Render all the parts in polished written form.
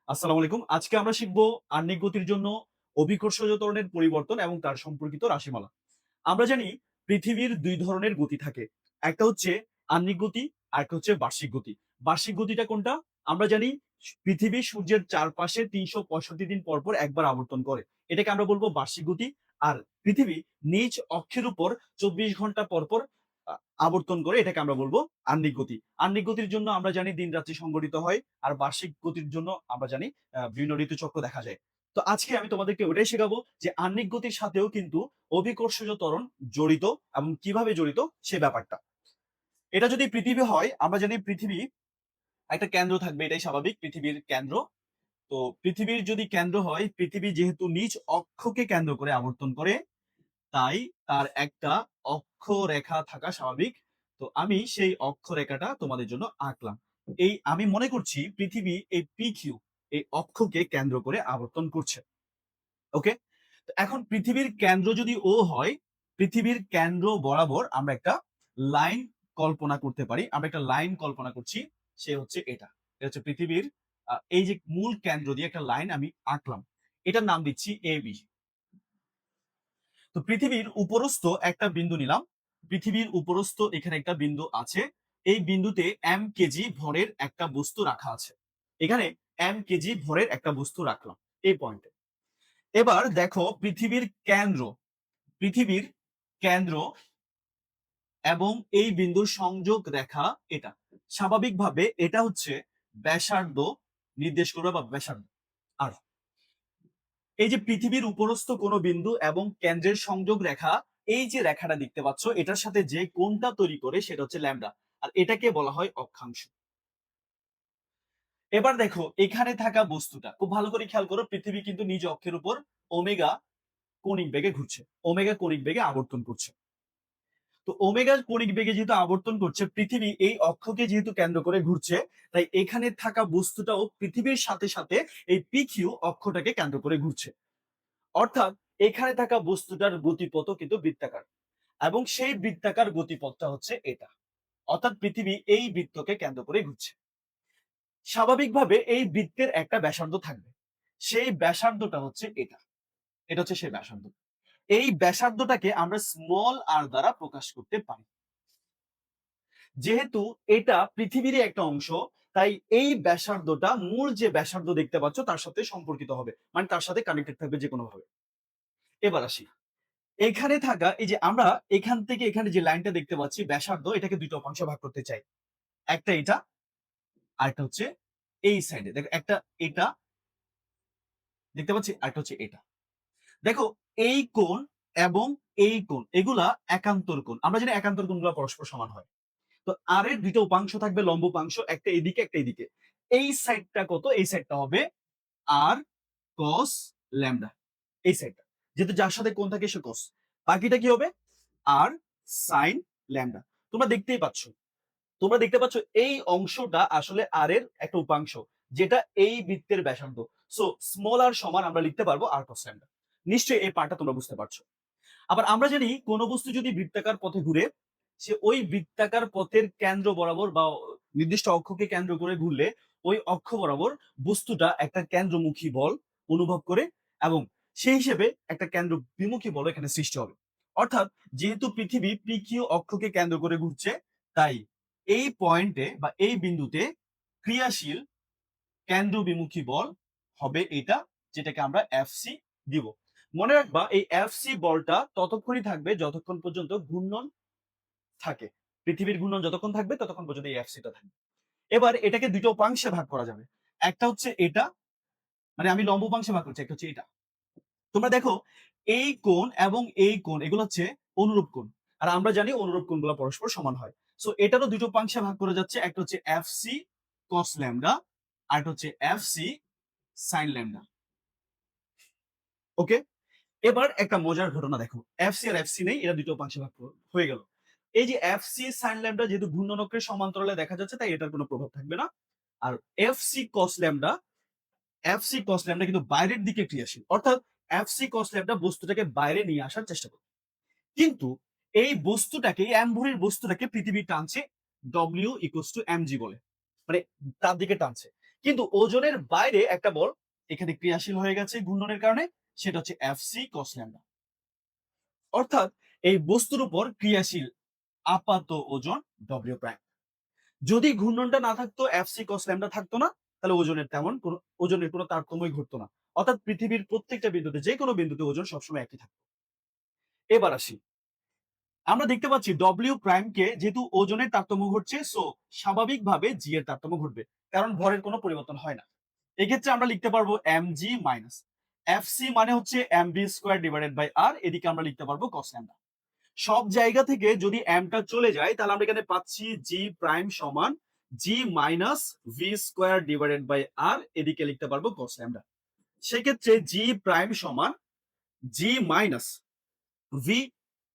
আসসালামু আলাইকুম। আজকে আমরা শিখবো আহ্নিক গতির জন্য অভিকর্ষজ ত্বরণের পরিবর্তন এবং তার সম্পর্কিত রাশিমালা। আমরা জানি পৃথিবীর ২ ধরনের গতি থাকে। একটা হচ্ছে আহ্নিক গতি, আরেকটা হচ্ছে বার্ষিক গতি। বার্ষিক গতিটা কোনটা? আমরা জানি পৃথিবী সূর্যের চারপাশে ৩৬৫ দিন পর, পর একবার আবর্তন করে। এটাকে আমরা বলব বার্ষিক গতি। আর পৃথিবী নিজ অক্ষের উপর ২৪ ঘন্টা পর, পর আ আবর্তন করে এটাকে আমরা বলব আহ্নিক গতি। আহ্নিক গতির জন্য আমরা জানি দিন-রাত্রি সংঘটিত হয়। আর বার্ষিক গতির জন্য আমরা জানি বিভিন্ন ঋতুচক্র দেখা যায়। তো আজকে আমি তোমাদেরকে ওটাই শেখাবো যে আহ্নিক গতির সাথেও কিন্তু অভিকর্ষজ ত্বরণ জড়িত এবং কিভাবে জড়িত সে ব্যাপারটা। এটা যদি পৃথিবী হয়, আমরা জানি পৃথিবী একটা কেন্দ্র থাকবে, এটাই স্বাভাবিক পৃথিবীর কেন্দ্র। তো পৃথিবীর যদি কেন্দ্র হয়, পৃথিবী যেহেতু নিজ অক্ষকে কেন্দ্র করে আবর্তন করে, তাই তার একটা অক্ষরেখা থাকা স্বাভাবিক। তো আমি সেই অক্ষরেখাটা তোমাদের জন্য আঁকলাম। এই আমি মনে করছি পৃথিবী এই PQ এই অক্ষকে কেন্দ্র করে আবর্তন করছে। ওকে? তো এখন পৃথিবীর কেন্দ্র যদি O হয়, পৃথিবীর কেন্দ্র বরাবর আমরা একটা লাইন কল্পনা করতে পারি। আমরা একটা লাইন কল্পনা করছি। সে হচ্ছে এটা। এটা হচ্ছে পৃথিবীর এই যে মূল কেন্দ্র দিয়ে একটা লাইন আমি আঁকলাম। এটার নাম দিচ্ছি AB। তো পৃথিবীর উপরস্থ একটা বিন্দু নিলাম। পৃথিবীর উপরস্থ এখানে একটা বিন্দু আছে। এই বিন্দুতে m কেজি ভরের একটা বস্তু রাখা আছে। এখানে m কেজি ভরের একটা বস্তু রাখলাম এই পয়েন্টে। এবার দেখো পৃথিবীর কেন্দ্র এবং এই বিন্দুর সংযোগ রেখা এটা। স্বাভাবিকভাবে এটা হচ্ছে ব্যাসার্ধ নির্দেশ করবে বা ব্যাসার্ধ। আর এই যে পৃথিবীর উপরস্থ কোনো বিন্দু এবং কেন্দ্রের সংযোগ রেখা, এই যে রেখাটা দেখতে পাচ্ছ এটার সাথে যে কোণটা তৈরি করে সেটা হচ্ছে ল্যামডা। আর এটাকে বলা হয় অক্ষাংশ। এবার দেখো এখানে থাকা বস্তুটা খুব ভালো করে খেয়াল করো, পৃথিবী কিন্তু নিজ অক্ষের উপর ওমেগা কৌণিক বেগে ঘুরছে, ওমেগা কৌণিক বেগে আবর্তন করছে। তো ওমেগা কৌণিক বেগে যেহেতু আবর্তন করছে, পৃথিবী এই অক্ষকে যেহেতু কেন্দ্র করে ঘুরছে, তাই এখানে থাকা বস্তুটাও পৃথিবীর সাথে সাথে এই PQ অক্ষটাকে কেন্দ্র করে ঘুরছে। অর্থাৎ এখানে থাকা বস্তুটার গতিপথও কিন্তু বৃত্তাকার এবং সেই বৃত্তাকার গতিপথটা হচ্ছে এটা। অর্থাৎ পৃথিবী এই বৃত্তকে কেন্দ্র করে ঘুরছে। স্বাভাবিকভাবে এই বৃত্তের একটা ব্যাসার্ধ থাকবে। সেই ব্যাসার্ধটা হচ্ছে এটা। এটা হচ্ছে সেই ব্যাসার্ধ। এই ব্যাসার্ধটাকে আমরা স্মল r দ্বারা প্রকাশ করতে পারি। যেহেতু এটা পৃথিবীরই একটা অংশ, তাই এই ব্যাসার্ধটা মূল যে ব্যাসার্ধ দেখতে পাচ্ছ তার সাথে সম্পর্কিত হবে। মানে তার সাথে কানেক্টেড থাকবে যেকোনো ভাবে। এবার আসি। এখানে থাকা এই যে আমরা এখান থেকে এখানে যে লাইনটা দেখতে পাচ্ছি ব্যাসার্ধ, এটাকে ২ টা অংশে ভাগ করতে চাই। একটা এটা, আরেকটা হচ্ছে এই সাইডে। দেখো একটা এটা দেখতে পাচ্ছি, আরেকটা হচ্ছে এটা। দেখো এই কোণ এবং এই কোণ এগুলা একান্তর কোণ। আমরা জানি একান্তর কোণগুলো পরস্পর সমান হয়। তো আর এর ২ টা উপাংশ থাকবে, লম্ব উপাংশ, একটা এদিকে একটা এদিকে। এই সাইডটা কত? এই সাইডটা হবে আর cos ল্যামডা। এই সাইডটা। যেহেতু যার সাথে কোণ থাকে সে cos। বাকিটা কি হবে? আর sin ল্যামডা। তোমরা দেখতেই পাচ্ছ। তোমরা দেখতে পাচ্ছ এই অংশটা আসলে আর এর একটা উপাংশ, যেটা এই বৃত্তের ব্যাসার্ধ। সো স্মল আর সমান আমরা লিখতে পারবো আর cos ল্যামডা। নিশ্চয়ই এই পার্টটা তোমরা বুঝতে পারছো। আবার আমরা জানি কোন বস্তু যদি বৃত্তাকার পথে ঘুরে, সে ওই বৃত্তাকার পথের কেন্দ্র বরাবর বা নির্দিষ্ট অক্ষকে কেন্দ্র করে ঘুরলে ওই অক্ষ বরাবর বস্তুটা একটা কেন্দ্রমুখী বল অনুভব করে এবং সেই হিসেবে একটা কেন্দ্র বিমুখী বল এখানে সৃষ্টি হবে। অর্থাৎ যেহেতু পৃথিবী PQ অক্ষকে কেন্দ্র করে ঘুরছে, তাই এই পয়েন্টে বা এই বিন্দুতে ক্রিয়াশীল কেন্দ্র বিমুখী বল হবে এটা, যেটাকে আমরা FC দিব। মনে রাখবা এই FC বলটা ততক্ষণই থাকবে যতক্ষণ পর্যন্ত ঘূর্ণন থাকে। পৃথিবীর ঘূর্ণন যতক্ষণ থাকবে ততক্ষণ পর্যন্ত এই FC টা থাকবে। এবার এটাকে ২ টা উপাংশে ভাগ করা যাবে। একটা হচ্ছে এটা, মানে আমি লম্ব উপাংশে ভাগ করছি, একটা হচ্ছে এটা। তোমরা দেখো এই কোণ এবং এই কোণ এগুলো হচ্ছে অনুরূপ কোণ। আর আমরা জানি অনুরূপ কোণগুলো পরস্পর সমান হয়। সো এটারও ২ টো উপাংশে ভাগ করা যাচ্ছে। একটা হচ্ছে FC cos ল্যামডা, আর একটা হচ্ছে FC sin ল্যামডা। ওকে? এবার একটা মজার ঘটনা দেখো। এফসি আর এফসি নেই, এরা ২ টো উপাংশে ভাগ হয়ে গেল। এই যে এফসি sin ল্যামডা যেহেতু ঘূর্ণনকের সমান্তরালে দেখা যাচ্ছে, তাই এটার কোনো প্রভাব থাকবে না। আর FC cos lambda, FC cos lambda কিন্তু বাইরের দিকে ক্রিয়াশীল। অর্থাৎ এফসি cos ল্যামডা বস্তুটাকে বাইরে নিয়ে আসার চেষ্টা করবে। কিন্তু এই বস্তুটাকে, এই m ভরের বস্তুটাকে পৃথিবী টানছে W = mg বলে। মানে তার দিকে টানছে। কিন্তু ওজনের বাইরে একটা বল এখানে ক্রিয়াশীল হয়ে গেছে ঘূর্ণনের কারণে, সেটা হচ্ছে এফসি কস ল্যামডা। অর্থাৎ এই বস্তুর উপর ক্রিয়াশীল আপাত ওজন ডব্লিউ প্রাইম। যদি ঘূর্ণনটা না থাকতো, এফসি কস ল্যামডা থাকতো না, তাহলে ওজনের কোনো তারতম্যই ঘটতো না। অর্থাৎ পৃথিবীর প্রত্যেকটা বিন্দুতে, যে কোনো বিন্দুতে ওজন সবসময় একই থাকতো। এবার আসি, আমরা দেখতে পাচ্ছি ডব্লিউ প্রাইমকে যেহেতু ওজনের তারতম্য ঘটছে, সো স্বাভাবিকভাবে জি এর তারতম্য ঘটবে, কারণ ভরের কোনো পরিবর্তন হয় না। এক্ষেত্রে আমরা লিখতে পারবো এম জি মাইনাস এফসি মানে হচ্ছে M B square divided by R, এদিকে আমরা লিখতে পারবো কস ল্যামডা। সব জায়গা থেকে যদি এমটা চলে যায়, তাহলে আমরা এখানে পাচ্ছি জি প্রাইম সমান G minus V square divided by R, এদিকে লিখতে পারবো কস ল্যামডা। সেক্ষেত্রে জি প্রাইম সমান জি মাইনাস ভি,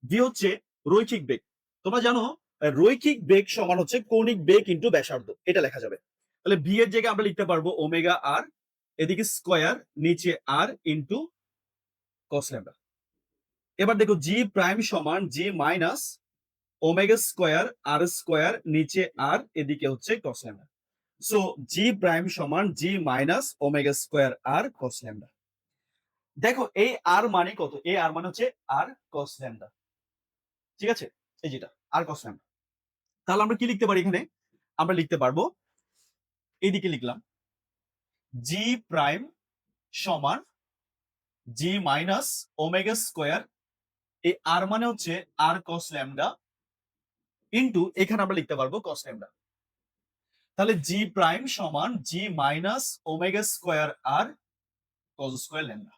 ভি হচ্ছে রৈখিক বেগ। তোমরা জানো রৈখিক বেগ সমান হচ্ছে কৌণিক বেগ ইন্টু ব্যাসার্ধ, এটা লেখা যাবে। তাহলে ভি এর জায়গায় আমরা লিখতে পারবো ওমেগা আর, এদিকে স্কোয়ার নিচে আর ইন্টু কস ল্যামডা। এবার দেখো জি প্রাইম সমান জি মাইনাস ওমেগা স্কোয়ার আর স্কোয়ার নিচে আর, এদিকে হচ্ছে কস ল্যামডা। সো জি প্রাইম সমান জি মাইনাস ওমেগা স্কোয়ার আর কস ল্যামডা। দেখো এই আর মানে কত, এই আর মানে হচ্ছে আর কস ল্যামডা, ঠিক আছে, এই যেটা আর কস ল্যামডা। তাহলে আমরা কি লিখতে পারি এখানে, আমরা লিখতে পারবো, এইদিকে লিখলাম জি প্রাইম সমান জি মাইনাস ওমেগা স্কোয়ার, এই আর মানে হচ্ছে আর কস ল্যামডা ইন্টু এখানে আমরা লিখতে পারবো কস ল্যামডা। তাহলে জি প্রাইম সমান জি মাইনাস ওমেগা স্কোয়ার আর কস স্কোয়ার ল্যামডা।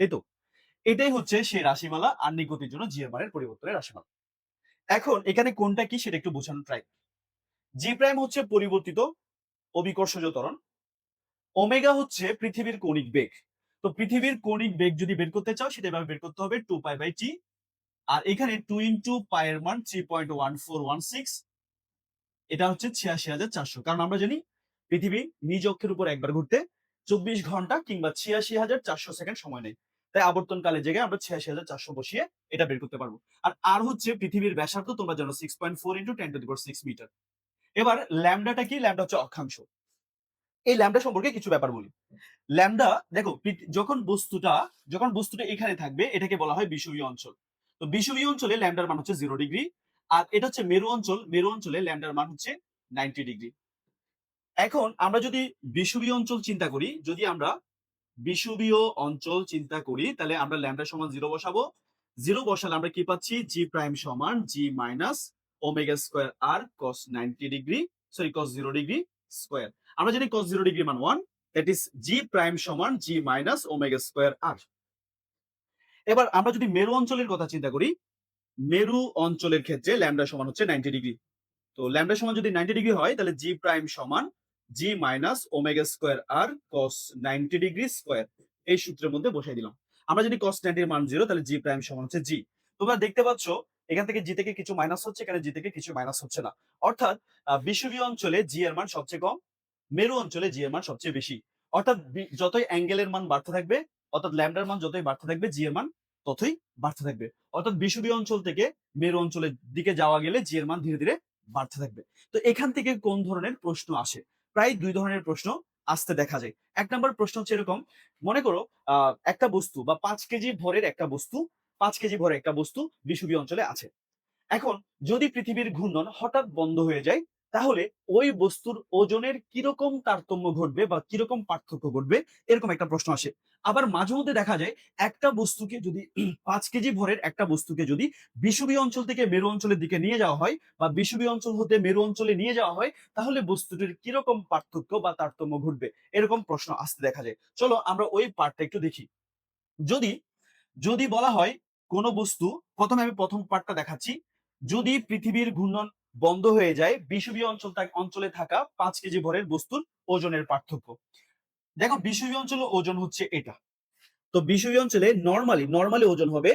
এই তো এটাই হচ্ছে সেই রাশিমালা আহ্নিক গতির জন্য জি এর মানের পরিবর্তনের রাশিমালা। এখন এখানে কোনটা কি সেটা একটু বোঝানোর ট্রাই। জি প্রাইম হচ্ছে পরিবর্তিত অভিকর্ষজ ত্বরণ, ওমেগা হচ্ছে পৃথিবীর কৌণিক বেগ। তো পৃথিবীর কৌণিক বেগ যদি বের করতে চাও, সেটা এভাবে বের করতে হবে 2 পাই বাই টি। আর এখানে 2 ইনটু পাই এর মান 3.1416, এটা হচ্ছে ৮৬,৪০০। কারণ আমরা জানি পৃথিবী নিজ অক্ষের উপর একবার ঘুরতে ২৪ ঘন্টা কিংবা ৮৬,৪০০ সেকেন্ড সময় নেই। তাই আবর্তন কালের জায়গায় আমরা ৮৬,৪০০ বসিয়ে এটা বের করতে পারবো। আর আর হচ্ছে পৃথিবীর ব্যাসার্ধ, তোমরা জানো 6.4 ইনটু 10⁻6 মিটার। এবার ল্যামডাটা কি, ল্যামডা হচ্ছে অক্ষাংশ। এই ল্যামডা সম্পর্কে কিছু ব্যাপার বলি। ল্যামডা দেখো, যখন বস্তুটা এখানে থাকবে, এটাকে বলা হয় বিষুবীয় অঞ্চল। তো বিষুবীয় অঞ্চলে ল্যামডার মান হচ্ছে 0 ডিগ্রি। আর এটা হচ্ছে মেরু অঞ্চল, মেরু অঞ্চলে ল্যামডার মান হচ্ছে 90 ডিগ্রি। এখন আমরা যদি বিষুবীয় অঞ্চল চিন্তা করি, যদি আমরা বিষুবীয় অঞ্চল চিন্তা করি, তাহলে আমরা ল্যামডা সমান 0 বসাবো। 0 বসালে আমরা কি পাচ্ছি, জি প্রাইম সমান জি মাইনাস ওমেগা স্কোয়ার আর কস 90 ডিগ্রি, সরি কস 0 ডিগ্রি স্কোয়ার। আমরা জানি কস 0 ডিগ্রি মান 1, দ্যাট ইজ জি প্রাইম সমান জি মাইনাস ওমেগা স্কোয়ার আর। এবার আমরা যদি মেরু অঞ্চলের কথা চিন্তা করি, মেরু অঞ্চলের ক্ষেত্রে ল্যামডা সমান হচ্ছে 90 ডিগ্রি। তো ল্যামডা সমান যদি 90 ডিগ্রি হয়, তাহলে জি প্রাইম সমান জি মাইনাস ওমেগা স্কোয়ার আর কস 90 ডিগ্রি স্কোয়ার। এই সূত্রের মধ্যে বসাই দিলাম। আমরা যদি কস 90 এর মান 0, তাহলে জি প্রাইম সমান হচ্ছে জি। তোমরা দেখতে পাচ্ছ এখান থেকে জি থেকে কিছু মাইনাস হচ্ছে, এখানে জি থেকে কিছু মাইনাস হচ্ছে না। অর্থাৎ বিষুবীয় অঞ্চলে জি এর মান সবচেয়ে কম, মেরু অঞ্চলে জি এর মান সবচেয়ে বেশি। অর্থাৎ যতই অ্যাঙ্গেলের মান বাড়তে থাকবে, অর্থাৎ ল্যামডার মান যতই বাড়তে থাকবে, জি এর মান ততই বাড়তে থাকবে। অর্থাৎ বিষুবীয় অঞ্চল থেকে মেরু অঞ্চলের দিকে যাওয়া গেলে জি এর মান ধীরে ধীরে বাড়তে থাকবে। তো এখান থেকে কোন ধরনের প্রশ্ন আসে, প্রায় দুই ধরনের প্রশ্ন আসতে দেখা যায়। এক নম্বর প্রশ্ন হচ্ছে এরকম, মনে করো একটা বস্তু বা 5 কেজি ভরের একটা বস্তু, 5 কেজি ভরের একটা বস্তু বিষুবীয় অঞ্চলে আছে। এখন যদি পৃথিবীর ঘূর্ণন হঠাৎ বন্ধ হয়ে যায়, তাহলে ওই বস্তুর ওজনের কিরকম তারতম্য ঘটবে বা কিরকম পার্থক্য ঘটবে, এরকম একটা প্রশ্ন আসে। আবার মাঝে মধ্যে দেখা যায় একটা বস্তুকে যদি 5 কেজি ভরের একটা বস্তুকে যদি বিষুবীয় অঞ্চল থেকে মেরু অঞ্চলের দিকে নিয়ে যাওয়া হয় বা বিষুবীয় অঞ্চল হতে মেরু অঞ্চলে নিয়ে যাওয়া হয়, তাহলে বস্তুটির কিরকম পার্থক্য বা তারতম্য ঘটবে, এরকম প্রশ্ন আসতে দেখা যায়। চলো আমরা ওই পার্টটা একটু দেখি। যদি যদি বলা হয় কোন বস্তু, প্রথমে আমি প্রথম পার্টটা দেখাচ্ছি। যদি পৃথিবীর ঘূর্ণন বন্ধ হয়ে যায়, বিষুবীয় অঞ্চলে থাকা 5 কেজি ভরের বস্তুর ওজনের পার্থক্য। দেখো বিষুবীয় অঞ্চলে ওজন হচ্ছে এটা। তো বিষুবীয় অঞ্চলে নর্মালি ওজন হবে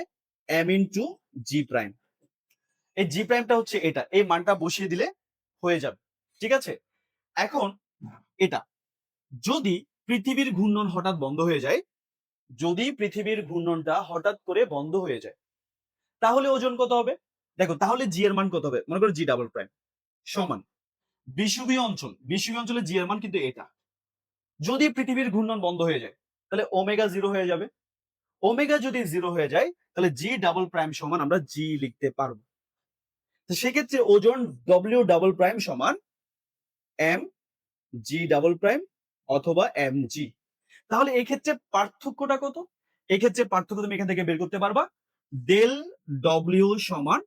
এম ইনটু জি প্রাইম। এই জি প্রাইমটা হচ্ছে এটা, এই মানটা বসিয়ে দিলে হয়ে যাবে, ঠিক আছে। এখন এটা যদি পৃথিবীর ঘূর্ণন হঠাৎ বন্ধ হয়ে যায়, যদি পৃথিবীর ঘূর্ণনটা হঠাৎ করে বন্ধ হয়ে যায়, তাহলে ওজন কত হবে? দেখো তাহলে জি এর মান কত হবে, মনে করো জি ডাবল প্রাইম সমান বিষুবীয় অঞ্চলে জি এর মান কিন্তু এটা, যদি পৃথিবীর ঘূর্ণন বন্ধ হয়ে যায় তাহলে ওমেগা 0 হয়ে যাবে। ওমেগা যদি 0 হয়ে যায় তাহলে জি ডাবল প্রাইম সমান আমরা জি লিখতে পারবো। তো সেক্ষেত্রে ওজন ডব্লিউ ডাবল প্রাইম সমান এম জি ডাবল প্রাইম অথবা এম জি। তাহলে এই ক্ষেত্রে পার্থক্যটা কত? এই ক্ষেত্রে পার্থক্য তুমি এখান থেকে বের করতে পারবা। ডেল ডব্লিউ সমান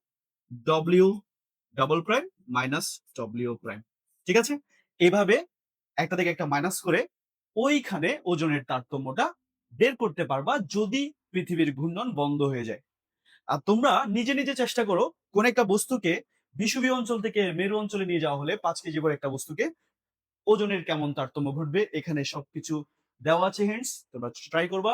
W double prime minus W prime. ঠিক আছে? এভাবে একটা থেকে একটা মাইনাস করে ওইখানে ওজনের তারতম্যটা বের করতে পারবা যদি পৃথিবীর ঘূর্ণন বন্ধ হয়ে যায়। আর তোমরা নিজে নিজে চেষ্টা করো কোন একটা বস্তুকে বিষুবীয় অঞ্চল থেকে মেরু অঞ্চলে নিয়ে যাওয়া হলে 5 কেজি করে একটা বস্তুকে ওজনের কেমন তারতম্য ঘটবে এখানে সবকিছু দেওয়া আছে হিন্টস তোমরা ট্রাই করবা